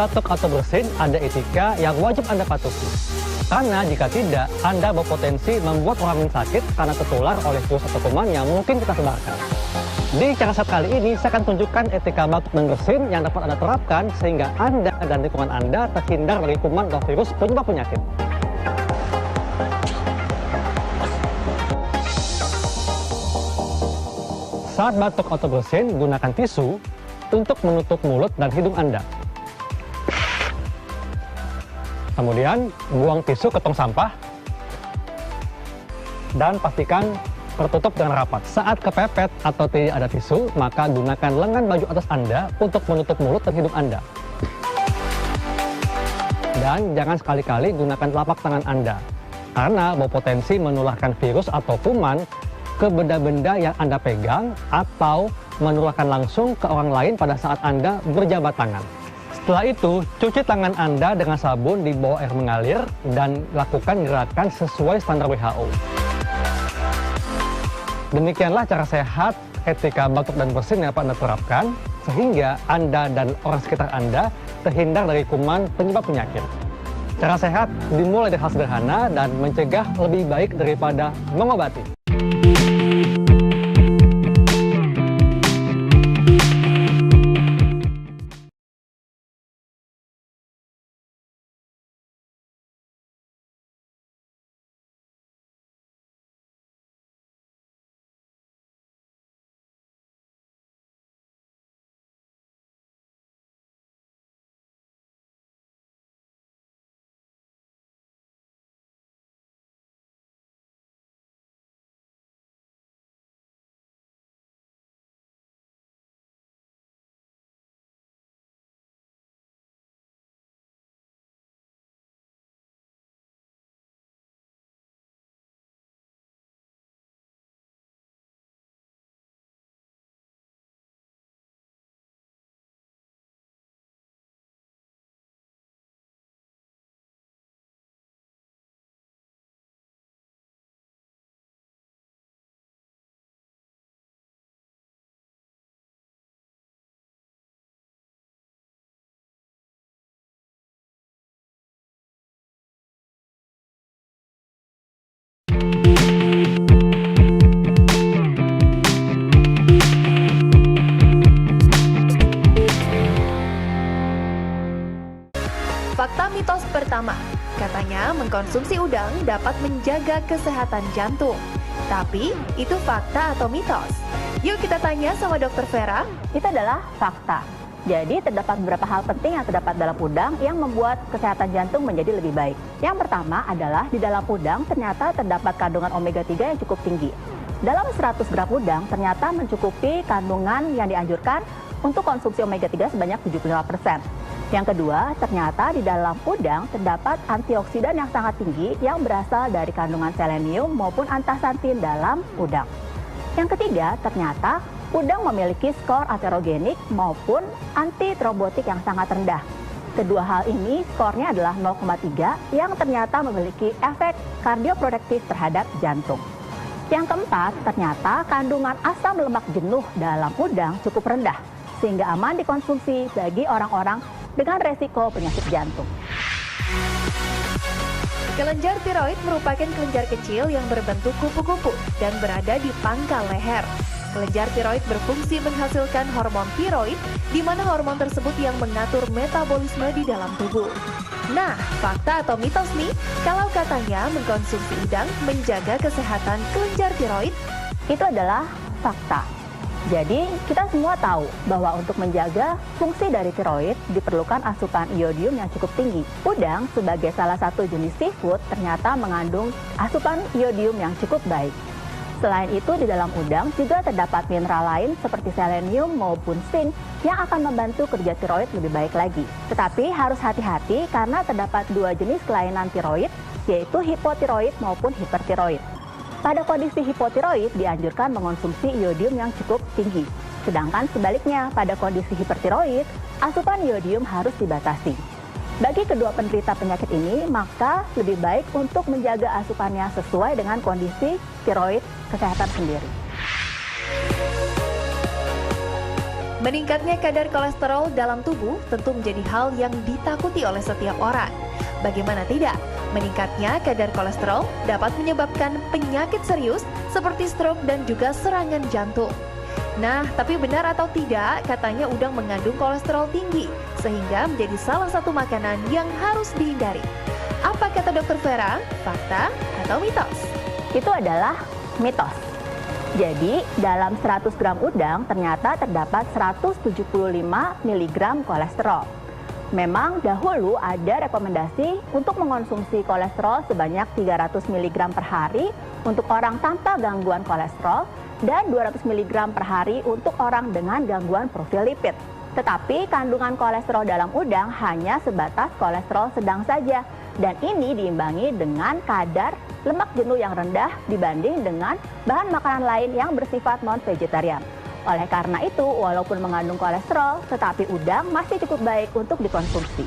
batuk atau bersin, ada etika yang wajib Anda patuhi. Karena jika tidak, Anda berpotensi membuat orang lain sakit karena tertular oleh virus atau kuman yang mungkin kita sebarkan. Di cara set kali ini, saya akan tunjukkan etika batuk dan bersin yang dapat Anda terapkan sehingga Anda dan lingkungan Anda terhindar dari kuman atau virus penyebab penyakit. Saat batuk atau bersin, gunakan tisu untuk menutup mulut dan hidung Anda. Kemudian, buang tisu ke tong sampah dan pastikan tertutup dengan rapat. Saat kepepet atau tidak ada tisu, maka gunakan lengan baju atas Anda untuk menutup mulut dan hidung Anda. Dan jangan sekali-kali gunakan telapak tangan Anda, karena berpotensi menularkan virus atau kuman ke benda-benda yang Anda pegang atau menularkan langsung ke orang lain pada saat Anda berjabat tangan. Setelah itu, cuci tangan Anda dengan sabun di bawah air mengalir dan lakukan gerakan sesuai standar WHO. Demikianlah cara sehat etika batuk dan bersin yang dapat Anda terapkan, sehingga Anda dan orang sekitar Anda terhindar dari kuman penyebab penyakit. Cara sehat dimulai dari hal sederhana dan mencegah lebih baik daripada mengobati. Fakta mitos pertama, katanya mengkonsumsi udang dapat menjaga kesehatan jantung. Tapi, itu fakta atau mitos? Yuk kita tanya sama Dr. Vera. Itu adalah fakta. Jadi terdapat beberapa hal penting yang terdapat dalam udang yang membuat kesehatan jantung menjadi lebih baik. Yang pertama adalah di dalam udang ternyata terdapat kandungan omega 3 yang cukup tinggi. Dalam 100 gram udang ternyata mencukupi kandungan yang dianjurkan untuk konsumsi omega 3 sebanyak 75%. Yang kedua, ternyata di dalam udang terdapat antioksidan yang sangat tinggi yang berasal dari kandungan selenium maupun antasantin dalam udang. Yang ketiga, ternyata udang memiliki skor aterogenik maupun antitrombotik yang sangat rendah. Kedua hal ini skornya adalah 0,3 yang ternyata memiliki efek kardioprotektif terhadap jantung. Yang keempat, ternyata kandungan asam lemak jenuh dalam udang cukup rendah sehingga aman dikonsumsi bagi orang-orang dengan resiko penyakit jantung. Kelenjar tiroid merupakan kelenjar kecil yang berbentuk kupu-kupu dan berada di pangkal leher. Kelenjar tiroid berfungsi menghasilkan hormon tiroid, di mana hormon tersebut yang mengatur metabolisme di dalam tubuh. Nah, fakta atau mitos nih, kalau katanya mengkonsumsi udang menjaga kesehatan kelenjar tiroid? Itu adalah fakta. Jadi, kita semua tahu bahwa untuk menjaga fungsi dari tiroid diperlukan asupan iodium yang cukup tinggi. Udang sebagai salah satu jenis seafood ternyata mengandung asupan iodium yang cukup baik. Selain itu, di dalam udang juga terdapat mineral lain seperti selenium maupun zinc yang akan membantu kerja tiroid lebih baik lagi. Tetapi harus hati-hati karena terdapat dua jenis kelainan tiroid, yaitu hipotiroid maupun hipertiroid. Pada kondisi hipotiroid dianjurkan mengonsumsi iodium yang cukup tinggi. Sedangkan sebaliknya, pada kondisi hipertiroid, asupan iodium harus dibatasi. Bagi kedua penderita penyakit ini, maka lebih baik untuk menjaga asupannya sesuai dengan kondisi tiroid kesehatan sendiri. Meningkatnya kadar kolesterol dalam tubuh tentu menjadi hal yang ditakuti oleh setiap orang. Bagaimana tidak, meningkatnya kadar kolesterol dapat menyebabkan penyakit serius seperti stroke dan juga serangan jantung. Nah, tapi benar atau tidak, katanya udang mengandung kolesterol tinggi, sehingga menjadi salah satu makanan yang harus dihindari. Apa kata Dr. Vera? Fakta atau mitos? Itu adalah mitos. Jadi, dalam 100 gram udang ternyata terdapat 175 mg kolesterol. Memang dahulu ada rekomendasi untuk mengonsumsi kolesterol sebanyak 300 mg per hari untuk orang tanpa gangguan kolesterol dan 200 mg per hari untuk orang dengan gangguan profil lipid. Tetapi kandungan kolesterol dalam udang hanya sebatas kolesterol sedang saja, dan ini diimbangi dengan kadar lemak jenuh yang rendah dibanding dengan bahan makanan lain yang bersifat non-vegetarian. Oleh karena itu, walaupun mengandung kolesterol, tetapi udang masih cukup baik untuk dikonsumsi.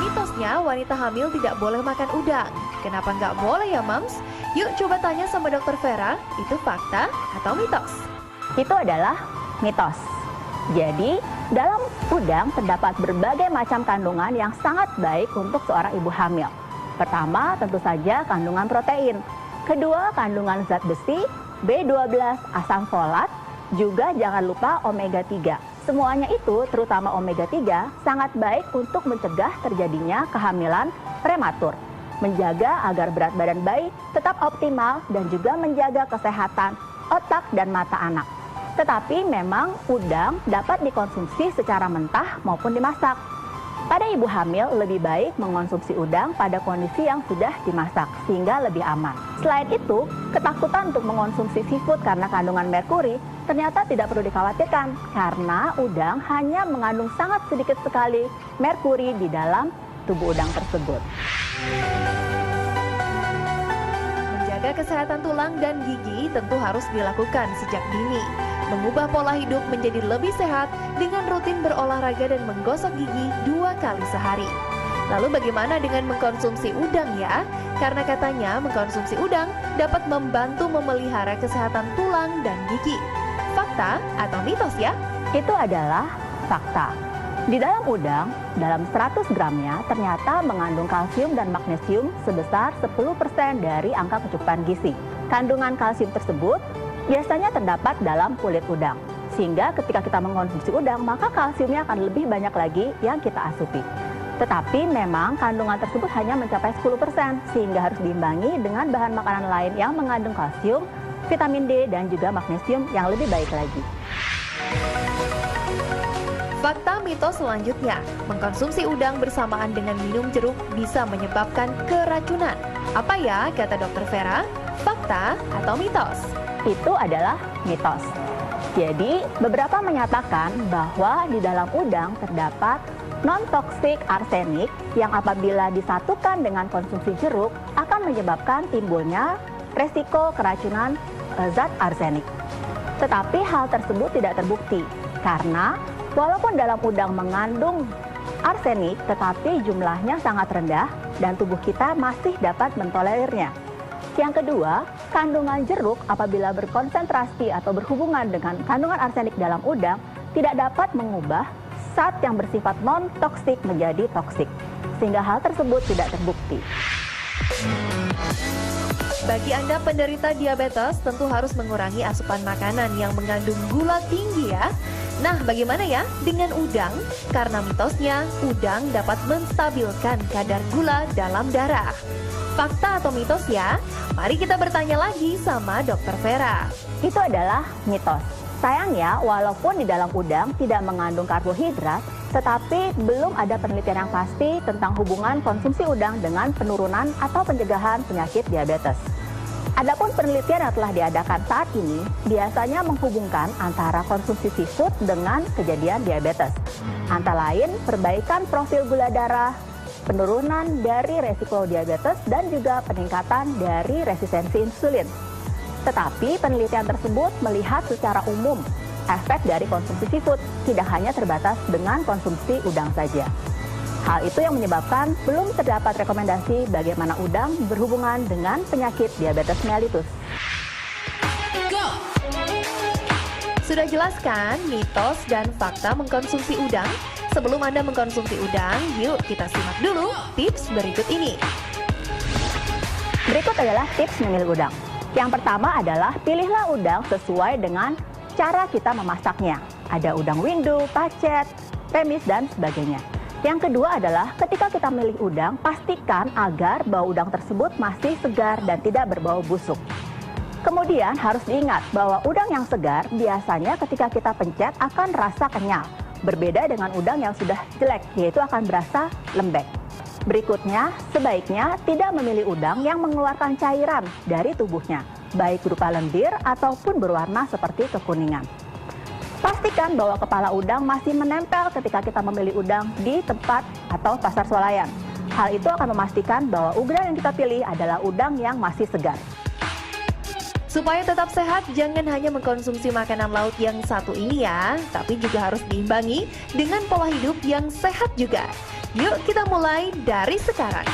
Mitosnya wanita hamil tidak boleh makan udang. Kenapa nggak boleh ya, Mams? Yuk coba tanya sama Dr. Vera, itu fakta atau mitos? Itu adalah mitos. Jadi, dalam udang terdapat berbagai macam kandungan yang sangat baik untuk seorang ibu hamil. Pertama, tentu saja kandungan protein. Kedua, kandungan zat besi, B12, asam folat, juga jangan lupa omega 3. Semuanya itu, terutama omega 3, sangat baik untuk mencegah terjadinya kehamilan prematur, menjaga agar berat badan bayi tetap optimal, dan juga menjaga kesehatan otak dan mata anak. Tetapi memang udang dapat dikonsumsi secara mentah maupun dimasak. Pada ibu hamil lebih baik mengonsumsi udang pada kondisi yang sudah dimasak sehingga lebih aman. Selain itu, ketakutan untuk mengonsumsi seafood karena kandungan merkuri ternyata tidak perlu dikhawatirkan karena udang hanya mengandung sangat sedikit sekali merkuri di dalam tubuh udang tersebut. Menjaga kesehatan tulang dan gigi tentu harus dilakukan sejak dini. Mengubah pola hidup menjadi lebih sehat dengan rutin berolahraga dan menggosok gigi 2 kali sehari. Lalu bagaimana dengan mengkonsumsi udang ya? Karena katanya mengkonsumsi udang dapat membantu memelihara kesehatan tulang dan gigi. Fakta atau mitos ya? Itu adalah fakta. Di dalam udang, dalam 100 gramnya ternyata mengandung kalsium dan magnesium sebesar 10% dari angka kecukupan gizi. Kandungan kalsium tersebut biasanya terdapat dalam kulit udang. Sehingga ketika kita mengkonsumsi udang, maka kalsiumnya akan lebih banyak lagi yang kita asupi. Tetapi memang kandungan tersebut hanya mencapai 10%, sehingga harus diimbangi dengan bahan makanan lain yang mengandung kalsium, vitamin D, dan juga magnesium yang lebih baik lagi. Fakta mitos selanjutnya, mengkonsumsi udang bersamaan dengan minum jeruk bisa menyebabkan keracunan. Apa ya kata Dr. Vera? Fakta atau mitos? Itu adalah mitos. Jadi, beberapa menyatakan bahwa di dalam udang terdapat non-toksik arsenik yang apabila disatukan dengan konsumsi jeruk akan menyebabkan timbulnya resiko keracunan zat arsenik. Tetapi hal tersebut tidak terbukti karena walaupun dalam udang mengandung arsenik, tetapi jumlahnya sangat rendah dan tubuh kita masih dapat mentolerirnya. Yang kedua, kandungan jeruk apabila berkonsentrasi atau berhubungan dengan kandungan arsenik dalam udang tidak dapat mengubah zat yang bersifat non-toksik menjadi toksik, sehingga hal tersebut tidak terbukti. Bagi Anda penderita diabetes, tentu harus mengurangi asupan makanan yang mengandung gula tinggi ya. Nah, bagaimana ya dengan udang? Karena mitosnya, udang dapat menstabilkan kadar gula dalam darah. Fakta atau mitos ya? Mari kita bertanya lagi sama Dr. Vera. Itu adalah mitos. Sayangnya, walaupun di dalam udang tidak mengandung karbohidrat, tetapi belum ada penelitian yang pasti tentang hubungan konsumsi udang dengan penurunan atau pencegahan penyakit diabetes. Adapun penelitian yang telah diadakan saat ini biasanya menghubungkan antara konsumsi seafood dengan kejadian diabetes. Antara lain, perbaikan profil gula darah, penurunan dari resiko diabetes, dan juga peningkatan dari resistensi insulin. Tetapi penelitian tersebut melihat secara umum efek dari konsumsi seafood, tidak hanya terbatas dengan konsumsi udang saja. Hal itu yang menyebabkan belum terdapat rekomendasi bagaimana udang berhubungan dengan penyakit diabetes mellitus. Sudah jelaskan mitos dan fakta mengkonsumsi udang? Sebelum Anda mengkonsumsi udang, yuk kita simak dulu tips berikut ini. Berikut adalah tips memilih udang. Yang pertama adalah pilihlah udang sesuai dengan cara kita memasaknya. Ada udang windu, pacet, remis, dan sebagainya. Yang kedua adalah ketika kita memilih udang, pastikan agar bau udang tersebut masih segar dan tidak berbau busuk. Kemudian harus diingat bahwa udang yang segar biasanya ketika kita pencet akan rasa kenyal. Berbeda dengan udang yang sudah jelek, yaitu akan berasa lembek. Berikutnya, sebaiknya tidak memilih udang yang mengeluarkan cairan dari tubuhnya, baik berupa lendir ataupun berwarna seperti kekuningan. Pastikan bahwa kepala udang masih menempel ketika kita memilih udang di tempat atau pasar swalayan. Hal itu akan memastikan bahwa udang yang kita pilih adalah udang yang masih segar. Supaya tetap sehat, jangan hanya mengkonsumsi makanan laut yang satu ini ya, tapi juga harus diimbangi dengan pola hidup yang sehat juga. Yuk kita mulai dari sekarang.